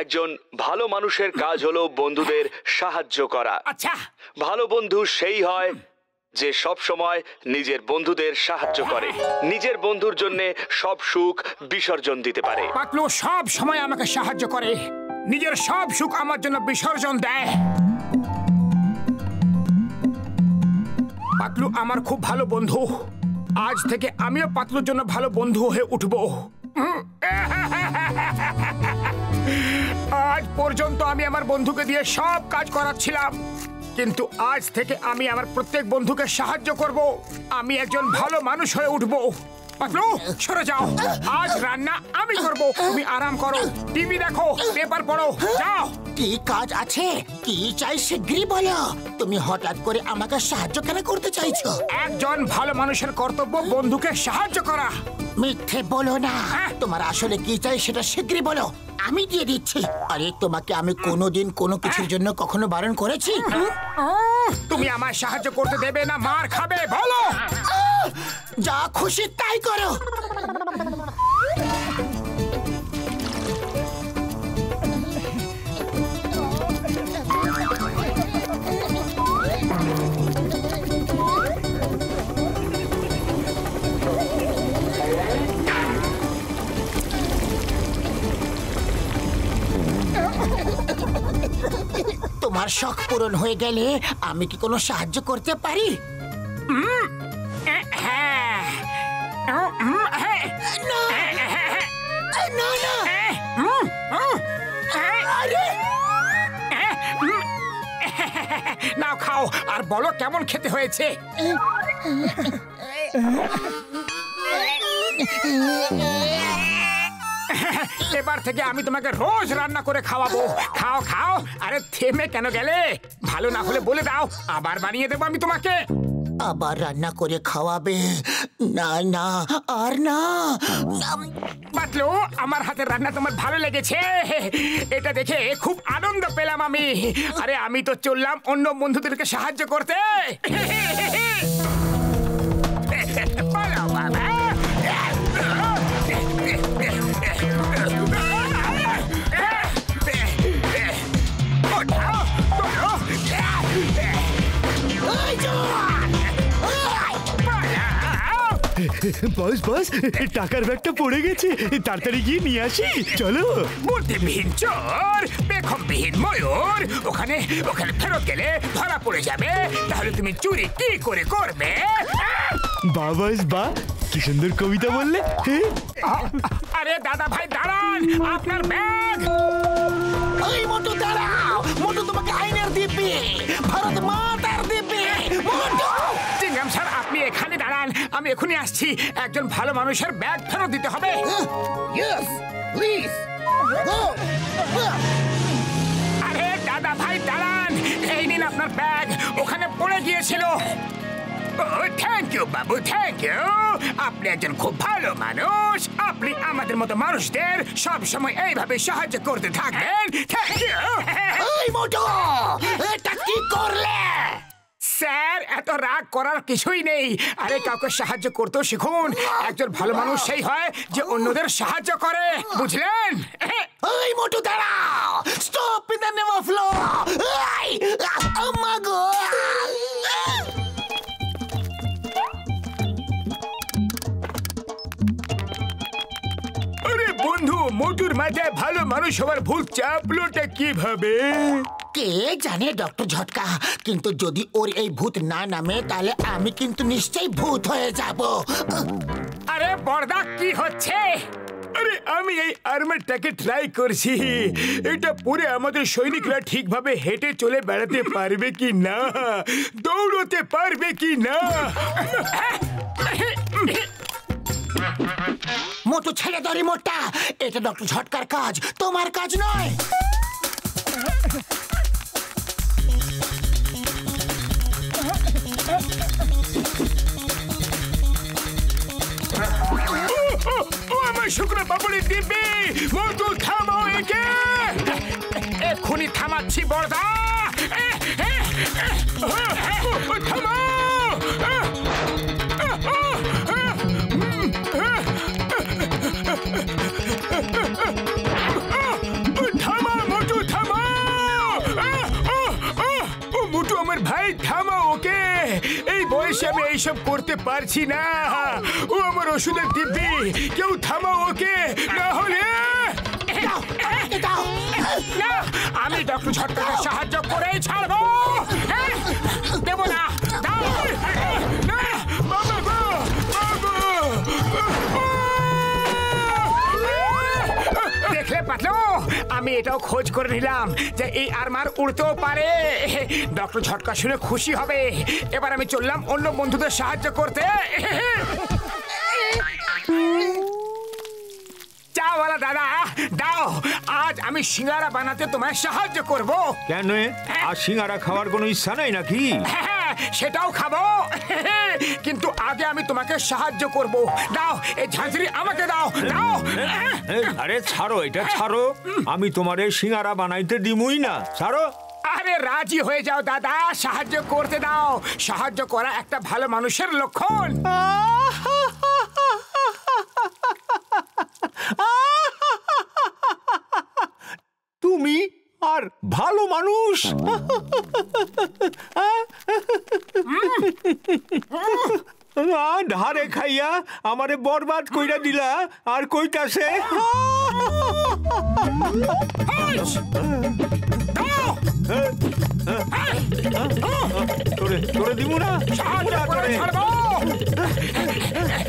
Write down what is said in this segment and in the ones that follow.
একজন ভালো মানুষের কাজ হলো বন্ধুদের সাহায্য করা। আচ্ছা, ভালো বন্ধু সেই হয় যে সব সময় নিজের বন্ধুদের সাহায্য করে, নিজের বন্ধুর জন্য সব সুখ বিসর্জন দিতে পারে। পাতলু সব সময় আমাকে সাহায্য করে, নিজের সব সুখ আমার জন্য বিসর্জন দেয়। পাতলু আমার খুব ভালো বন্ধু। আজ থেকে আমিও পাতলুর জন্য ভালো বন্ধু হয়ে উঠবো। আজ পর্যন্ত আমি আমার বন্ধুকে দিয়ে সব কাজ করাচ্ছিলাম, কিন্তু আজ থেকে আমি আমার প্রত্যেক বন্ধুকে সাহায্য করব। আমি একজন ভালো মানুষ হয়ে উঠবো। পাতলু সরে যাও, আজ রান্না আমি করব, তুমি আরাম করো, টিভি দেখো, পেপার পড়ো, যাও। কি কাজ আছে, কি চাই শিগগিরই বলো। তুমি হঠাৎ করে আমাকে সাহায্য কেন করতে চাইছো? একজন ভালো মানুষের কর্তব্য বন্ধুকে সাহায্য করা। মিথ্যে বলো না, তোমার আসলে কি চাই সেটা শিগগিরই বলো, আমি দিয়ে দিচ্ছি। আরে তোমাকে আমি কোনোদিন কোনো কিছুর জন্য কখনো বারণ করেছি? তুমি আমায় সাহায্য করতে দেবে না মার খাবে? বলো। যা খুশি তাই করো। তোমার শখ পূরণ হয়ে গেলে আমি কি কোনো সাহায্য করতে পারি? নাও খাও আর বলো কেমন খেতে হয়েছে। এবার থেকে আমি তোমাকে রোজ রান্না করে খাওয়াবো। খাও খাও। আরে থেমে কেন গেলে? ভালো না হলে বলে দাও, আবার বানিয়ে দেবো আমি তোমাকে। আবার রান্না করে খাওয়াবে? না না, আর না। পাতলু আমার হাতের রান্না তোমার ভালো লেগেছে? এটা দেখে খুব আনন্দ পেলাম আমি। আরে আমি তো চললাম অন্য বন্ধুদেরকে সাহায্য করতে। বস বস, টাকার ব্যাগটা পড়ে গেছে, তাড়াতাড়ি গিয়ে নিয়ে আসি। চলো। বুদ্ধিবিহীন চোর, বেখমবিহীন ময়ূর, ওখানে ওখানে ফেরত গেলে ধরা পড়ে যাবে। তাহলে তুমি চুরি কি করে করবে? বাবা বা কি সুন্দর কবিতা বললে। আরে দাদা ভাই দাঁড়ান, আপনার ব্যাগ। ওই মোটু দাঁড়াও, মোটু তোমাকে আইনের দিব্যি, ভারত মাতার দিব্যি। মোটু! চিংগাম স্যার আপনি এখানে দাঁড়ান, আমি এখনই আসছি। একজন ভালো মানুষের ব্যাগ ফেরত দিতে হবে। Yes please go. আরে দাদা ভাই দাঁড়ান, এই নিন আপনার ব্যাগ, ওখানে পড়ে গিয়েছিল। Thank you Babu, thank you. আপনি একজন খুব ভালো মানুষ। আপনি আমাদের মতো মানুষদের সব সময় এইভাবে সাহায্য করতে থাকবেন। Thank you. এই মোটু, এটা কি করলে? স্যার এত রাগ করার কিছুই নেই। আরে কাউকে সাহায্য করতেও শিখুন। একজন ভালো মানুষ সেই হয় যে অন্যদের সাহায্য করে, বুঝলেন? এই মোটু দাঁড়াও, stop in the name of law. এই আম্মা গো। আরে বন্ধু, মোটুর মাথায় ভালো মানুষ হওয়ার ভূত চাপলোটা কিভাবে? কে জানে ডক্টর ঝটকা, কিন্তু যদি ওর এই ভূত না নামে তাহলে আমি কিন্তু নিশ্চয়ই ভূত হয়ে যাব। আরে বড়দা কি হচ্ছে? আরে আমি এই আর্মারটাকে ট্রাই করছি। এটা পরে আমাদের সৈনিকরা ঠিকভাবে হেঁটে চলে বেড়াতে পারবে কি না, দৌড়তে পারবে কি না। মোটু ছেড়ে দাও রিমোটটা, এটা ডক্টর ঝটকার কাজ, তোমার কাজ নয়। আমার শুকনো পাপড়ি দিবি। মোটু থামাও একে, এক্ষুনি থামাচ্ছি বড়দা। থামাও। থামাও। এসব করতে পারছি না। ও আমার ওষুধের দিব্যি, কেউ থামাও ওকে, না হলে না, আমি ডক্টর ঝটকাকে সাহায্য করেই ছাড়বো। দেব না, দাও। না, বাবা গো, বাবা। দেখলে পাতলু, আমি এটাও খোঁজ করে নিলাম যে এই আরমার উড়তেও পারে। ডক্টর ঝটকা শুনে খুশি হবে। এবার আমি চললাম অন্য বন্ধুদের সাহায্য করতে। চাওয়ালা দাদা, দাও, আজ আমি সিঙ্গারা বানাতে তোমায় সাহায্য করব। কেন, আর সিঙ্গারা খাওয়ার কোনো ইচ্ছা নাই নাকি? হ্যাঁ, সেটাও খাবো, কিন্তু আগে আমি তোমাকে সাহায্য করব। দাও, এই ঝাঁঝরি আমাকে দাও, দাও। আরে ছাড়ো, এটা ছাড়ো, আমি তোমার এই সিঙ্গারা বানাইতে দিমুই না, ছাড়ো। আরে রাজি হয়ে যাও দাদা, সাহায্য করতে দাও। সাহায্য করা একটা ভালো মানুষের লক্ষণ। তুমি আর ভালো মানুষ? ধারে খাইয়া আমারে বরবাদ কইরা দিলা, আর কইতাছে তোরে তোরে দিমু না,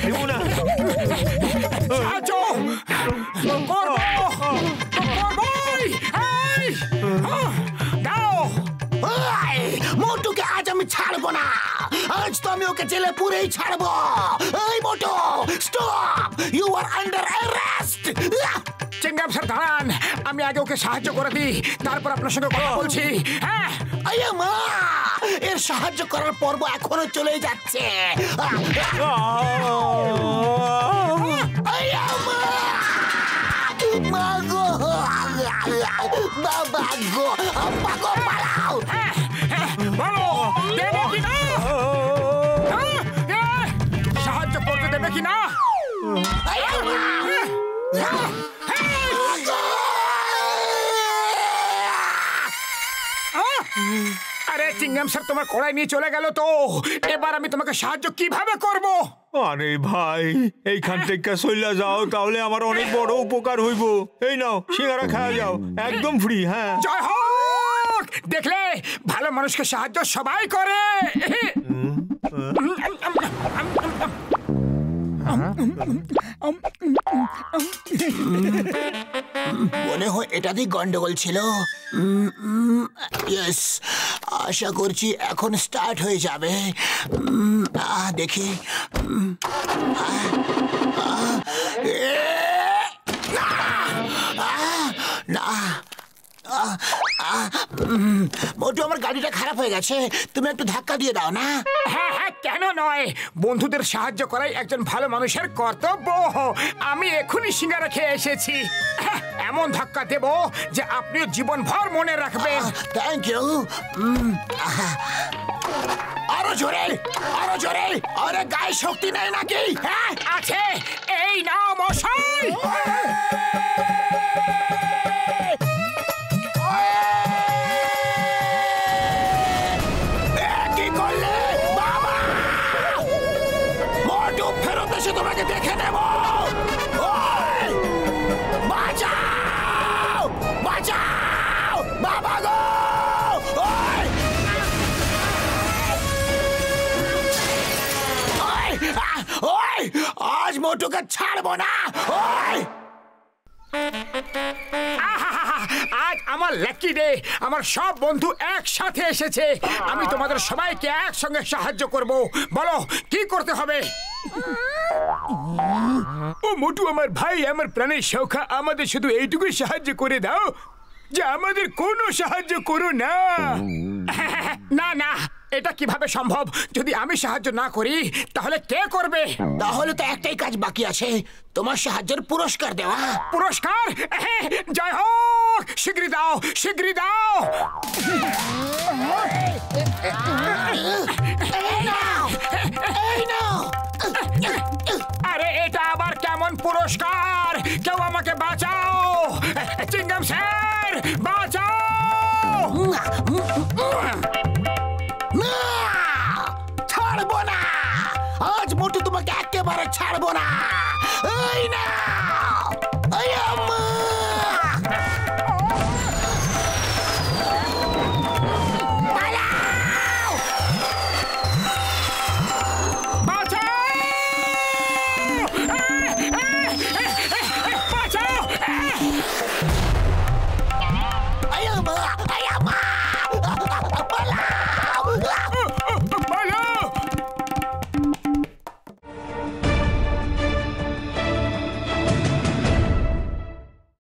দিমু না। মোটুকে আজ আমি ছাড়বো না, আজ তো আমি ওকে জেলে পুরেই ছাড়বো। এই মোটু, stop, you are under arrest. Chewing gum sir দাঁড়ান, আমি আগে ওকে সাহায্য করে দিই, তারপর আপনার সঙ্গে কথা বলছি। হ্যাঁ, আয়া মা, এর সাহায্য করার পর্ব এখনো চলে যাচ্ছে। আয়া মা, মা গো, বাবা গো, আব্বা গো, পালাও। বলো, দেবে কি না? সাহায্য করতে দেবে কি না? আয়া মা, আরে চিংগাম স্যার তোমার কড়াই নিয়ে চলে গেল তো, এবার আমি তোমাকে সাহায্য কিভাবে করব? আরে ভাই, এইখান থেকে চলে যাও, তাহলে আমার অনেক বড় উপকার হইব। এই নাও, সিঙ্গারা খাওয়া যাও, একদম ফ্রি। হ্যাঁ, জয় হোক। দেখলে, ভালো মানুষকে সাহায্য সবাই করে। মনে হয় এটাতেই গন্ডগোল ছিল। ইয়েস, আশা করছি এখন স্টার্ট হয়ে যাবে। দেখি, না, মোটু, আমার গাড়িটা খারাপ হয়ে গেছে, তুমি একটু ধাক্কা দিয়ে দাও না। হ্যাঁ হ্যাঁ, কেন নয়, বন্ধুদের সাহায্য করাই একজন ভালো মানুষের কর্তব্য। আমি এখনই সিঙ্গারা খেয়ে এসেছি। এমন ধাক্কা দেব যে আপনিও জীবনভর মনে রাখবেন। Thank you. আরো জোরে, আরো জোরে। আরে গায়ে শক্তি নেই নাকি? হ্যাঁ আছে, এই নাও মশাই। কি করলে বাবা? মোটু ফেরত এসে তোমাকে দেখে নেব। বাঁচাও, বাঁচাও বাবা গো। আজ মোটুকে ছাড়বো না। আজ আমার লাকি ডে, আমার সব বন্ধু একসাথে এসেছে। আমি তোমাদের সবাইকে একসঙ্গে সাহায্য করব। বলো কি করতে হবে? ও মোটু আমার ভাই, আমার প্রাণের সখা, আমাদের শুধু এইটুকুই সাহায্য করে দাও যে আমাদের কোনো সাহায্য করো না। না না, এটা কিভাবে সম্ভব? যদি আমি সাহায্য না করি তাহলে কে করবে? তাহলে তো একটাই কাজ বাকি আছে, তোমার সাহায্যের পুরস্কার দেওয়া। পুরস্কার? জয় হোক, শীঘ্রই দাও, শীঘ্রই দাও। আরে এটা আবার কেমন পুরস্কার? কেউ আমাকে বাঁচাও, চিংগাম স্যার, বাঁচাও। ছাড়বো না। মোটু তোমাকে একেবারে ছাড়বো না। এই না